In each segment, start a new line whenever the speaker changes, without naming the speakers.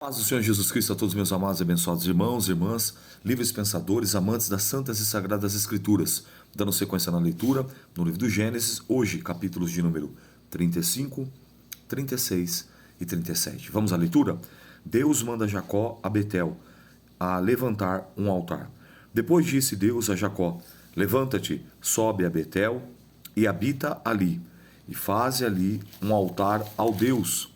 Paz do Senhor Jesus Cristo a todos meus amados e abençoados irmãos e irmãs, livres pensadores, amantes das santas e sagradas escrituras. Dando sequência na leitura, no livro do Gênesis, hoje capítulos de número 35, 36 e 37. Vamos à leitura? Deus manda Jacó a Betel a levantar um altar. Depois disse Deus a Jacó: levanta-te, sobe a Betel e habita ali, e faze ali um altar ao Deus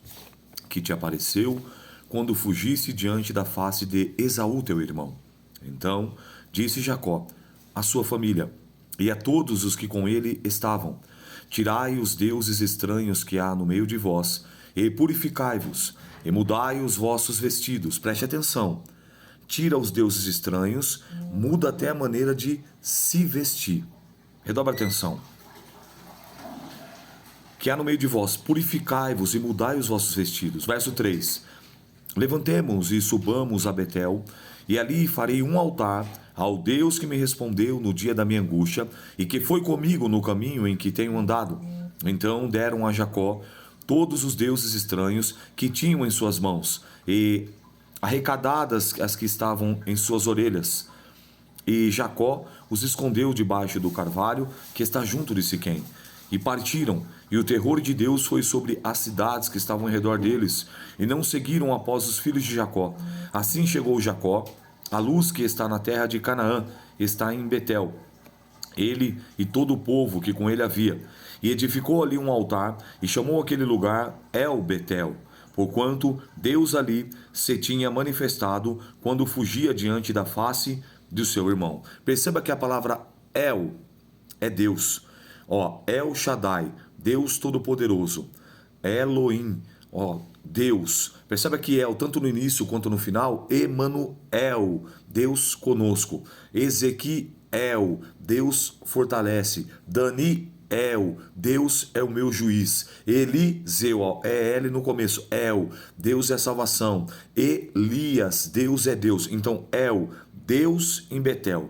que te apareceu quando fugisse diante da face de Esaú teu irmão. Então disse Jacó à sua família e a todos os que com ele estavam: tirai os deuses estranhos que há no meio de vós, e purificai-vos, e mudai os vossos vestidos. Preste atenção. Tira os deuses estranhos, muda até a maneira de se vestir. Redobra atenção. Que há no meio de vós, purificai-vos e mudai os vossos vestidos. Verso 3. Levantemo-nos e subamos a Betel, e ali farei um altar ao Deus que me respondeu no dia da minha angústia, e que foi comigo no caminho em que tenho andado. Então deram a Jacó todos os deuses estranhos que tinham em suas mãos, e arrecadadas as que estavam em suas orelhas. E Jacó os escondeu debaixo do carvalho que está junto de Siquém. E partiram, e o terror de Deus foi sobre as cidades que estavam em redor deles, e não seguiram após os filhos de Jacó. Assim chegou Jacó, a luz que está na terra de Canaã, está em Betel, ele e todo o povo que com ele havia, e edificou ali um altar, e chamou aquele lugar El Betel, porquanto Deus ali se tinha manifestado quando fugia diante da face do seu irmão. Perceba que a palavra El é Deus. El Shaddai, Deus Todo-Poderoso. Elohim, Deus. Perceba que El, tanto no início quanto no final, Emanuel, Deus conosco. Ezequiel, Deus fortalece. Daniel, Deus é o meu juiz. Eliseu, é L no começo. El, Deus é salvação. Elias, Deus é Deus. Então, El, Deus em Betel.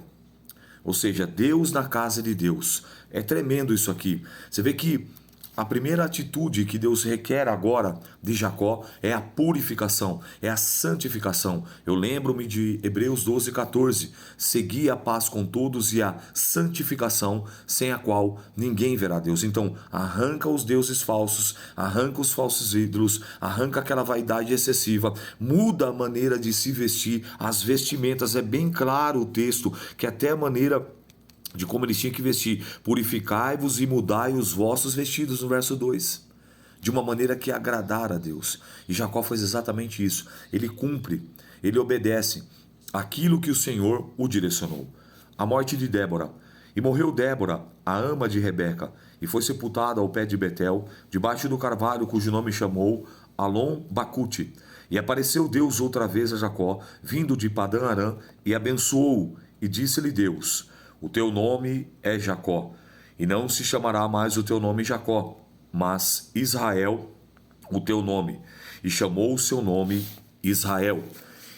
Ou seja, Deus na casa de Deus. É tremendo isso aqui. Você vê que a primeira atitude que Deus requer agora de Jacó é a purificação, é a santificação. Eu lembro-me de Hebreus 12:14. Segui a paz com todos e a santificação, sem a qual ninguém verá Deus. Então, arranca os deuses falsos, arranca os falsos ídolos, arranca aquela vaidade excessiva, muda a maneira de se vestir, as vestimentas. É bem claro o texto, que até a maneira de como eles tinham que vestir. Purificai-vos e mudai os vossos vestidos, no verso 2. De uma maneira que agradar a Deus. E Jacó faz exatamente isso. Ele cumpre, ele obedece aquilo que o Senhor o direcionou. A morte de Débora. E morreu Débora, a ama de Rebeca, e foi sepultada ao pé de Betel, debaixo do carvalho, cujo nome chamou Alon Bacute. E apareceu Deus outra vez a Jacó, vindo de Padã Arã, e abençoou-o, e disse-lhe Deus: o teu nome é Jacó, e não se chamará mais o teu nome Jacó, mas Israel o teu nome. E chamou o seu nome Israel.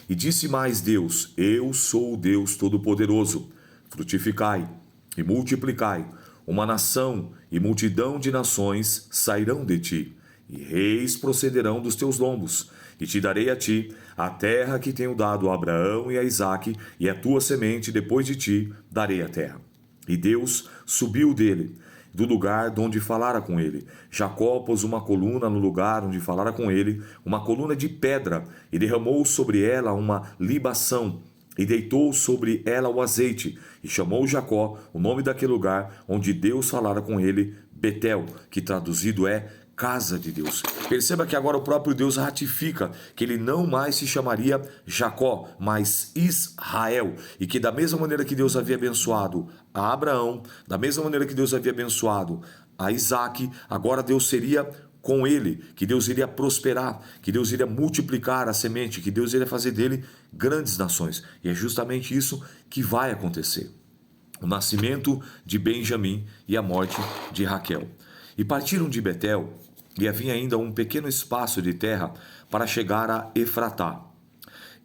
E disse mais Deus: eu sou o Deus Todo-Poderoso. Frutificai e multiplicai. Uma nação e multidão de nações sairão de ti, e reis procederão dos teus lombos. E te darei a ti a terra que tenho dado a Abraão e a Isaque, e a tua semente depois de ti darei a terra. E Deus subiu dele, do lugar de onde falara com ele. Jacó pôs uma coluna no lugar onde falara com ele, uma coluna de pedra, e derramou sobre ela uma libação, e deitou sobre ela o azeite, e chamou Jacó o nome daquele lugar onde Deus falara com ele, Betel, que traduzido é casa de Deus. Perceba que agora o próprio Deus ratifica que ele não mais se chamaria Jacó, mas Israel, e que da mesma maneira que Deus havia abençoado a Abraão, da mesma maneira que Deus havia abençoado a Isaque, agora Deus seria com ele, que Deus iria prosperar, que Deus iria multiplicar a semente, que Deus iria fazer dele grandes nações. E é justamente isso que vai acontecer. O nascimento de Benjamim e a morte de Raquel. E partiram de Betel, e havia ainda um pequeno espaço de terra para chegar a Efratá.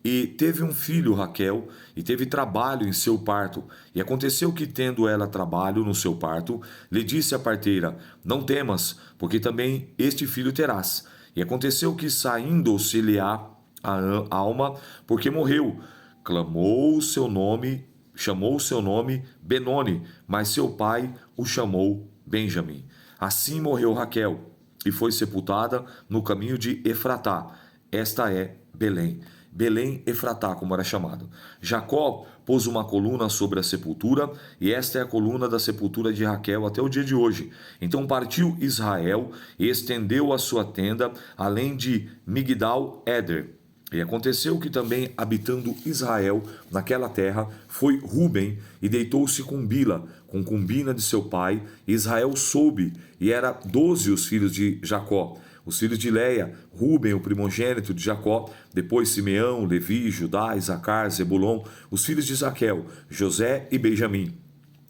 E teve um filho, Raquel, e teve trabalho em seu parto. E aconteceu que, tendo ela trabalho no seu parto, lhe disse a parteira: não temas, porque também este filho terás. E aconteceu que, saindo-se-lhe-á a alma, porque morreu. Clamou o seu nome, chamou o seu nome Benoni, mas seu pai o chamou Benjamim. Assim morreu Raquel e foi sepultada no caminho de Efratá. Esta é Belém. Belém Efratá, como era chamado. Jacó pôs uma coluna sobre a sepultura, e esta é a coluna da sepultura de Raquel até o dia de hoje. Então partiu Israel e estendeu a sua tenda além de Migdal-Éder. E aconteceu que também, habitando Israel naquela terra, foi Ruben e deitou-se com Bila, com concubina de seu pai. Israel soube, e era 12 os filhos de Jacó. Os filhos de Leia, Ruben, o primogênito de Jacó, depois Simeão, Levi, Judá, Isacar, Zebulon, os filhos de Zaqueu, José e Benjamim.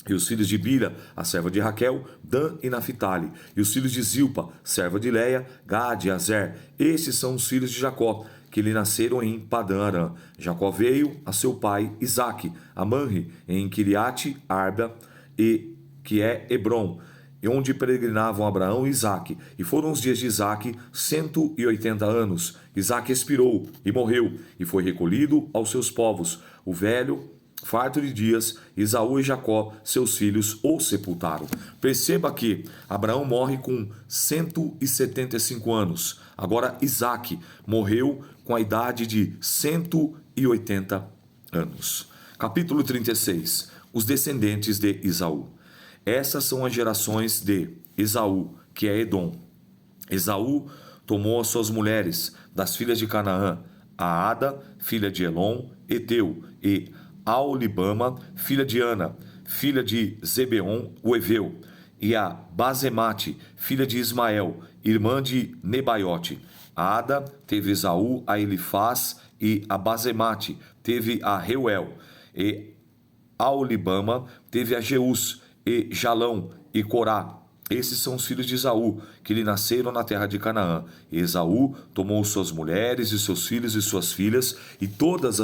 E os filhos de Bila, a serva de Raquel, Dan e Naphtali. E os filhos de Zilpa, serva de Leia, Gad e Azer. Esses são os filhos de Jacó, que lhe nasceram em Padã Arã. Jacó veio a seu pai Isaque, a Manre, em Kiriate Arba, e que é Hebron, e onde peregrinavam Abraão e Isaque. E foram os dias de Isaque 180 anos. Isaque expirou e morreu, e foi recolhido aos seus povos. O velho, farto de dias, Esaú e Jacó, seus filhos, o sepultaram. Perceba que Abraão morre com 175 anos. Agora Isaque morreu com a idade de 180 anos. Capítulo 36. Os descendentes de Esaú. Essas são as gerações de Esaú, que é Edom. Esaú tomou as suas mulheres das filhas de Canaã, a Ada, filha de Elon, Eteu, e Aolibama, filha de Ana, filha de Zebeon, o Eveu, e a Basemate, filha de Ismael, irmã de Nebaiote. A Ada teve Esaú a Elifaz, e a Basemate teve a Reuel, e Aolibama teve a Jeus, e Jalão e Corá. Esses são os filhos de Esaú, que lhe nasceram na terra de Canaã. E Esaú tomou suas mulheres, e seus filhos e suas filhas, e todas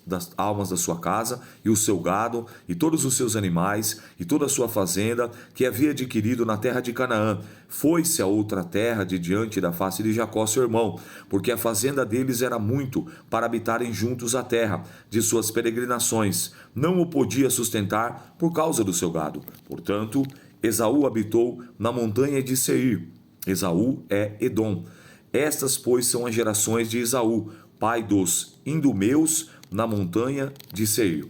das almas da sua casa, e o seu gado, e todos os seus animais, e toda a sua fazenda, que havia adquirido na terra de Canaã. Foi-se a outra terra de diante da face de Jacó, seu irmão, porque a fazenda deles era muito, para habitarem juntos a terra de suas peregrinações. Não o podia sustentar por causa do seu gado. Portanto, Esaú habitou na montanha de Seir. Esaú é Edom. Estas, pois, são as gerações de Esaú, pai dos Idumeus, na montanha de Seir.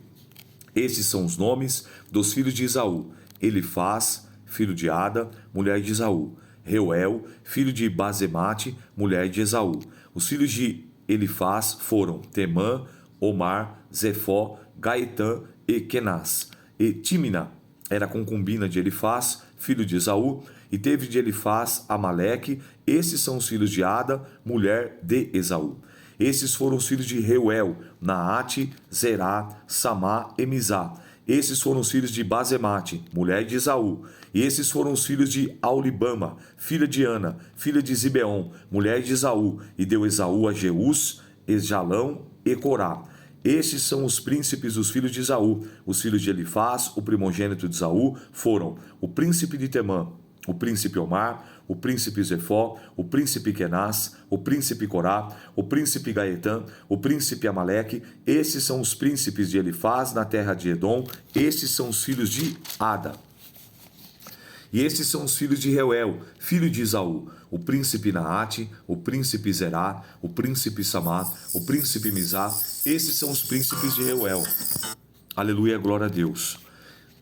Estes são os nomes dos filhos de Esaú: Elifaz, filho de Ada, mulher de Esaú; Reuel, filho de Basemate, mulher de Esaú. Os filhos de Elifaz foram Temã, Omar, Zefó, Gaetã e Kenaz. E Tímina era concubina de Elifaz, filho de Esaú, e teve de Elifaz Amaleque. Esses são os filhos de Ada, mulher de Esaú. Esses foram os filhos de Reuel, Naate, Zerá, Samá e Mizá. Esses foram os filhos de Basemate, mulher de Esaú. E esses foram os filhos de Aolibama, filha de Ana, filha de Zibeon, mulher de Esaú. E deu Esaú a Jeus, Jalão e Corá. Estes são os príncipes dos filhos de Esaú. Os filhos de Elifaz, o primogênito de Esaú, foram o príncipe de Temã, o príncipe Omar, o príncipe Zefó, o príncipe Kenaz, o príncipe Corá, o príncipe Gaetã, o príncipe Amaleque. Esses são os príncipes de Elifaz na terra de Edom. Estes são os filhos de Ada. E estes são os filhos de Reuel, filho de Esaú: o príncipe Naate, o príncipe Zerá, o príncipe Samá, o príncipe Mizá. Esses são os príncipes de Reuel. Aleluia, glória a Deus.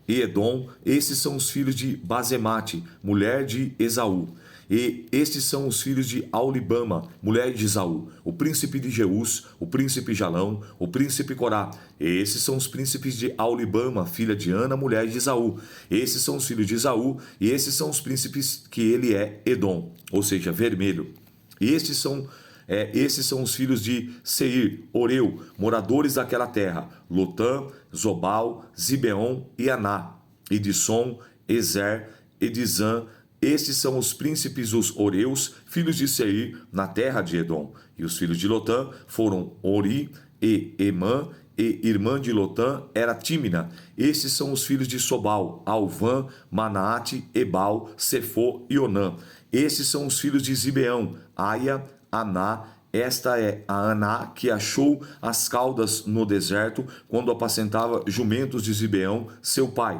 E Edom, esses são os filhos de Basemate, mulher de Esaú. E estes são os filhos de Aolibama, mulher de Esaú: o príncipe de Jeus, o príncipe Jalão, o príncipe Corá. E esses são os príncipes de Aolibama, filha de Ana, mulher de Esaú. Esses são os filhos de Esaú, e esses são os príncipes que ele é Edom, ou seja, vermelho. E esses são os filhos de Seir, Oreu, moradores daquela terra: Lotã, Zobal, Zibeon e Aná, e Dissom, Ezer, Edizã. Estes são os príncipes dos Oreus, filhos de Seir, na terra de Edom. E os filhos de Lotã foram Ori e Emã, e irmã de Lotã era Tímina. Estes são os filhos de Sobal: Alvã, Manaate, Ebal, Sefô e Onã. Estes são os filhos de Zibeão: Aia, Aná Esta é a Aná, que achou as caudas no deserto, quando apacentava jumentos de Zibeão, seu pai.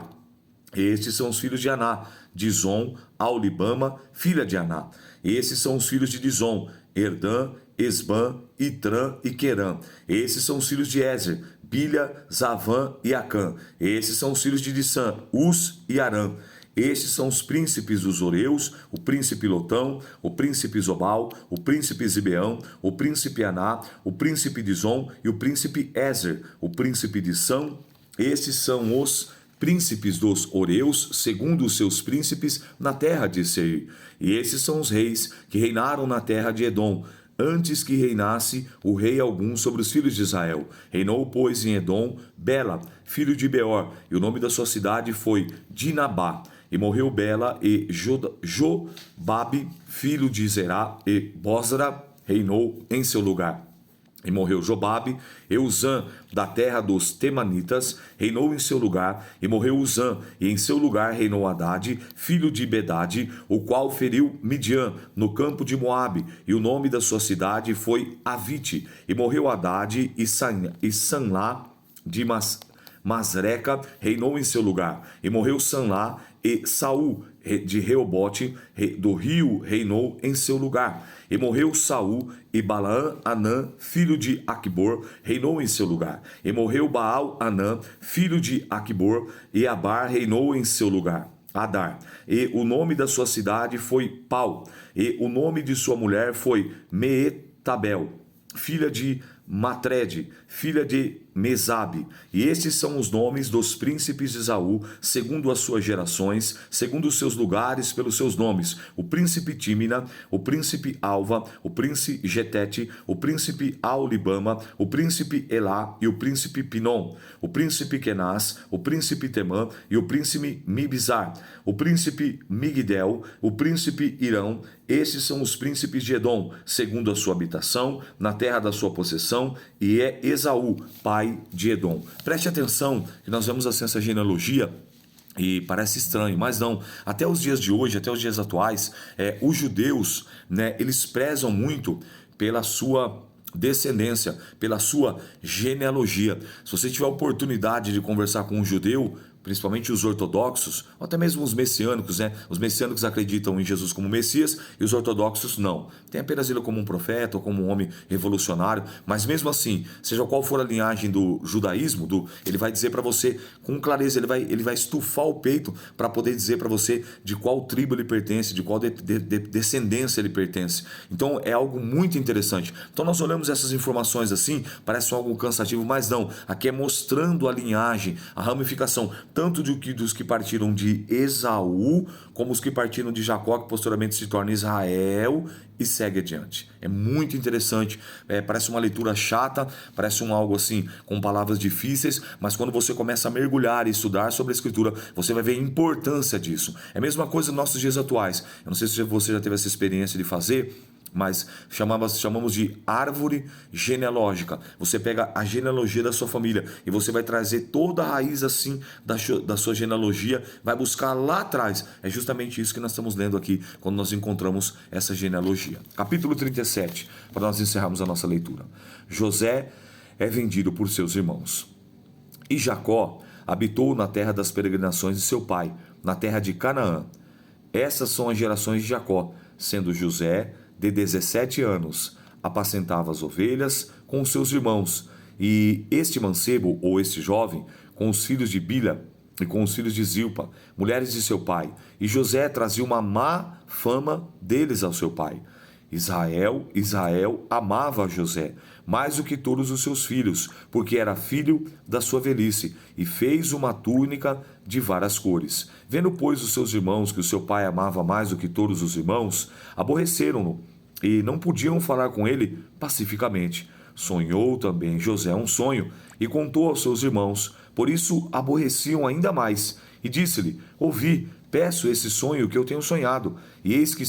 Estes são os filhos de Aná: Dizon, Aulibama, filha de Aná. Esses são os filhos de Dizon: Erdã, Esbã, Itrã e Querã. Esses são os filhos de Ezer: Bilha, Zavã e Acã. Esses são os filhos de Dissã: Uz e Arã. Estes são os príncipes dos Oreus, o príncipe Lotão, o príncipe Zobal, o príncipe Zibeão, o príncipe Aná, o príncipe Dizon e o príncipe Ezer, o príncipe de São. Estes são os príncipes dos Oreus, segundo os seus príncipes, na terra de Seir. E esses são os reis que reinaram na terra de Edom, antes que reinasse o rei algum sobre os filhos de Israel. Reinou, pois, em Edom, Bela, filho de Beor, e o nome da sua cidade foi Dinabá. E morreu Bela, e Jobabe, filho de Zerá, e Bozra reinou em seu lugar. E morreu Jobabe, e Uzã, da terra dos Temanitas, reinou em seu lugar. E morreu Uzã, e em seu lugar reinou Hadade, filho de Bedade, o qual feriu Midian, no campo de Moabe. E o nome da sua cidade foi Avite. E morreu Hadade, e Sanlá de Masreca reinou em seu lugar. E morreu Sanlá, e Saul de Reobote do rio reinou em seu lugar. E morreu Saul, e Balaã Anã, filho de Aquibor, reinou em seu lugar. E morreu Baal Anã, filho de Aquibor, e Abar reinou em seu lugar. Adar. E o nome da sua cidade foi Pau. E o nome de sua mulher foi Meetabel, filha de Matrede, filha de Mesabe. E estes são os nomes dos príncipes de Esaú, segundo as suas gerações, segundo os seus lugares, pelos seus nomes: o príncipe Tímina, o príncipe Alva, o príncipe Getete, o príncipe Aulibama, o príncipe Elá e o príncipe Pinom, o príncipe Kenaz, o príncipe Temã e o príncipe Mibzar, o príncipe Migdel, o príncipe Irão. Estes são os príncipes de Edom, segundo a sua habitação, na terra da sua possessão, e é Esaú, pai de Edom. Preste atenção que nós vemos assim essa genealogia e parece estranho, mas não. Até os dias de hoje, até os dias atuais, os judeus, eles prezam muito pela sua descendência, pela sua genealogia. Se você tiver a oportunidade de conversar com um judeu, principalmente os ortodoxos, ou até mesmo os messiânicos, Os messiânicos acreditam em Jesus como Messias e os ortodoxos não. Tem apenas ele como um profeta ou como um homem revolucionário, mas mesmo assim, seja qual for a linhagem do judaísmo, ele vai dizer para você com clareza, ele vai estufar o peito para poder dizer para você de qual tribo ele pertence, de qual descendência ele pertence. Então é algo muito interessante. Então nós olhamos essas informações assim, parece algo cansativo, mas não. Aqui é mostrando a linhagem, a ramificação, tanto dos que partiram de Esaú, como os que partiram de Jacó, que posteriormente se torna Israel e segue adiante. É muito interessante, parece uma leitura chata, parece algo assim, com palavras difíceis, mas quando você começa a mergulhar e estudar sobre a Escritura, você vai ver a importância disso. É a mesma coisa nos nossos dias atuais. Eu não sei se você já teve essa experiência de fazer, mas chamamos de árvore genealógica. Você pega a genealogia da sua família e você vai trazer toda a raiz assim da sua genealogia, vai buscar lá atrás. É justamente isso que nós estamos lendo aqui quando nós encontramos essa genealogia. Capítulo 37, para nós encerrarmos a nossa leitura. José é vendido por seus irmãos. E Jacó habitou na terra das peregrinações de seu pai, na terra de Canaã. Essas são as gerações de Jacó, sendo José de 17 anos, apacentava as ovelhas com os seus irmãos, e este mancebo, ou este jovem, com os filhos de Bilha e com os filhos de Zilpa, mulheres de seu pai, e José trazia uma má fama deles ao seu pai. Israel amava José, mais do que todos os seus filhos, porque era filho da sua velhice, e fez uma túnica de várias cores. Vendo, pois, os seus irmãos que o seu pai amava mais do que todos os irmãos, aborreceram-no, e não podiam falar com ele pacificamente. Sonhou também José um sonho, e contou aos seus irmãos, por isso aborreciam ainda mais, e disse-lhe: ouvi, peço esse sonho que eu tenho sonhado. E eis que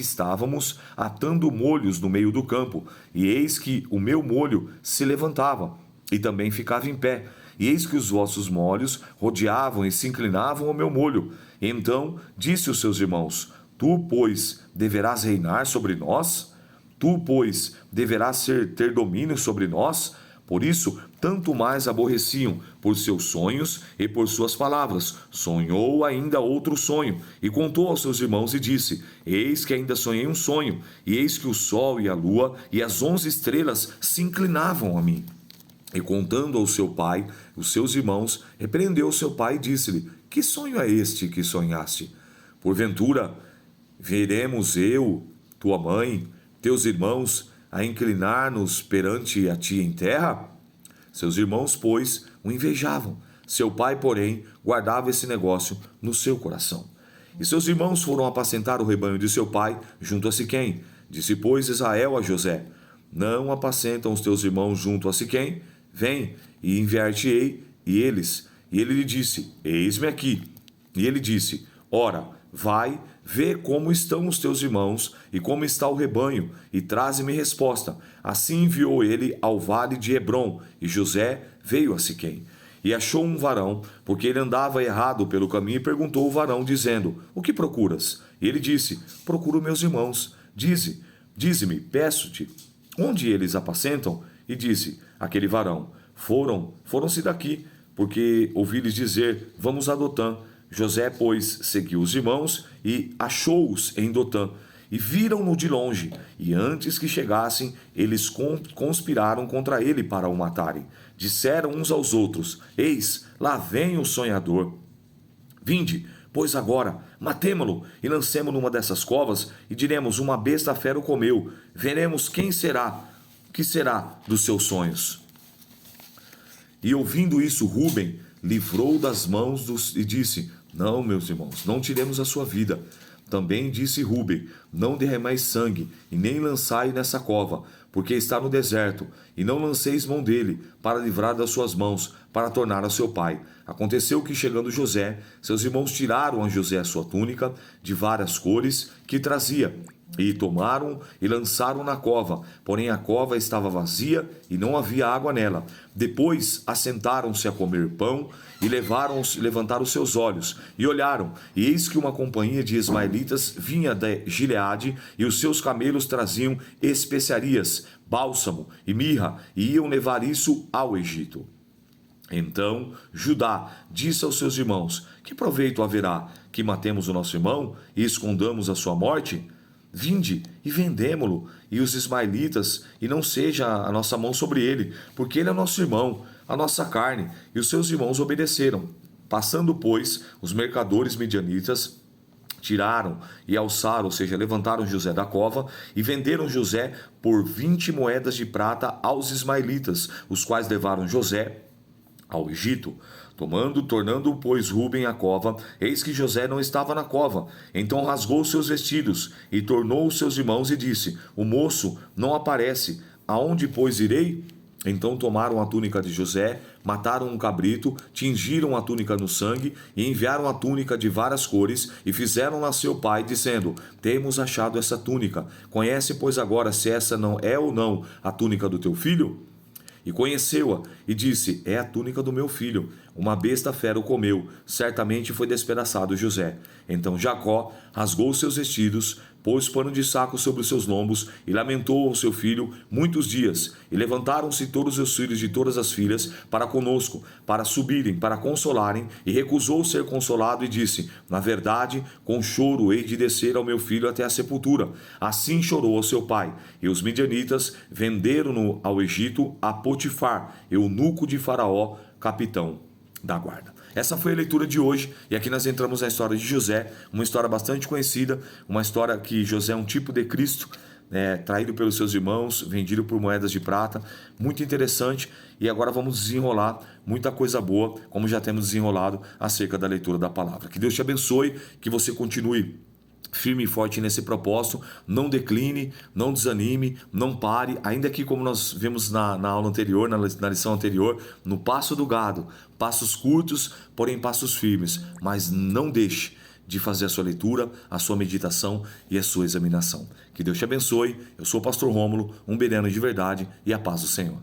estávamos atando molhos no meio do campo, e eis que o meu molho se levantava, e também ficava em pé. E eis que os vossos molhos rodeavam e se inclinavam ao meu molho. E então disse aos seus irmãos: tu, pois, deverás reinar sobre nós? Tu, pois, deverás ter domínio sobre nós? Por isso, tanto mais aborreciam por seus sonhos e por suas palavras. Sonhou ainda outro sonho, e contou aos seus irmãos e disse: Eis que ainda sonhei um sonho, e eis que o sol e a lua e as 11 estrelas se inclinavam a mim. E contando ao seu pai, os seus irmãos, repreendeu seu pai e disse-lhe: Que sonho é este que sonhaste? Porventura, veremos eu, tua mãe, teus irmãos, a inclinar-nos perante a ti em terra? Seus irmãos, pois, o invejavam. Seu pai, porém, guardava esse negócio no seu coração. E seus irmãos foram apacentar o rebanho de seu pai junto a Siquém. Disse, pois, Israel a José: Não apacentam os teus irmãos junto a Siquém? Vem, e enviar-te-ei, e eles. E ele lhe disse: Eis-me aqui. E ele disse: Ora, vai, vê como estão os teus irmãos e como está o rebanho, e traze-me resposta. Assim enviou ele ao vale de Hebrom, e José veio a Siquém. E achou um varão, porque ele andava errado pelo caminho, e perguntou o varão, dizendo: O que procuras? E ele disse: Procuro meus irmãos. Dize-me, peço-te, onde eles apacentam? E disse aquele varão: Foram-se daqui, porque ouvi-lhes dizer: Vamos a Dotã. José, pois, seguiu os irmãos e achou-os em Dotã. E viram-no de longe, e antes que chegassem, eles conspiraram contra ele para o matarem. Disseram uns aos outros: Eis, lá vem o sonhador. Vinde, pois agora, matemo-lo e lancemo numa dessas covas, e diremos: Uma besta fera o comeu. Veremos quem será, o que será dos seus sonhos. E ouvindo isso, Rúben livrou das mãos e disse: Não, meus irmãos, não tiremos a sua vida. Também disse Rúben: Não derramais sangue, e nem lançai nessa cova, porque está no deserto, e não lanceis mão dele, para livrar das suas mãos, para tornar a seu pai. Aconteceu que, chegando José, seus irmãos tiraram a José a sua túnica, de várias cores, que trazia, e tomaram e lançaram na cova. Porém a cova estava vazia e não havia água nela. Depois assentaram-se a comer pão e levantaram seus olhos e olharam, e eis que uma companhia de ismaelitas vinha de Gileade, e os seus camelos traziam especiarias, bálsamo e mirra, e iam levar isso ao Egito. Então Judá disse aos seus irmãos: Que proveito haverá que matemos o nosso irmão e escondamos a sua morte? Vinde e vendemo-lo, e os ismaelitas, e não seja a nossa mão sobre ele, porque ele é nosso irmão, a nossa carne. E os seus irmãos obedeceram. Passando, pois, os mercadores midianitas tiraram e alçaram, ou seja, levantaram José da cova, e venderam José por 20 moedas de prata aos ismaelitas, os quais levaram José ao Egito. Tornando, pois, Rúben à cova, eis que José não estava na cova. Então rasgou seus vestidos e tornou os seus irmãos e disse: O moço não aparece. Aonde, pois, irei? Então tomaram a túnica de José, mataram um cabrito, tingiram a túnica no sangue e enviaram a túnica de várias cores e fizeram-na a seu pai, dizendo: Temos achado essa túnica. Conhece, pois, agora se essa não é ou não a túnica do teu filho? E conheceu-a, e disse: É a túnica do meu filho. Uma besta fera o comeu, certamente foi despedaçado José. Então Jacó rasgou seus vestidos, pôs pano de saco sobre os seus lombos, e lamentou ao seu filho muitos dias. E levantaram-se todos os filhos de todas as filhas para conosco, para subirem, para consolarem, e recusou ser consolado, e disse: Na verdade, com choro hei de descer ao meu filho até a sepultura. Assim chorou ao seu pai. E os midianitas venderam-no ao Egito a Potifar, eunuco de Faraó, capitão da guarda. Essa foi a leitura de hoje, e aqui nós entramos na história de José, uma história bastante conhecida, uma história que José é um tipo de Cristo, traído pelos seus irmãos, vendido por moedas de prata, muito interessante. E agora vamos desenrolar muita coisa boa, como já temos desenrolado acerca da leitura da palavra. Que Deus te abençoe, que você continue firme e forte nesse propósito, não decline, não desanime, não pare, ainda que, como nós vimos na aula anterior, na lição anterior, no passo do gado, passos curtos, porém passos firmes, mas não deixe de fazer a sua leitura, a sua meditação e a sua examinação. Que Deus te abençoe. Eu sou o pastor Rômulo, um bereno de verdade, e a paz do Senhor.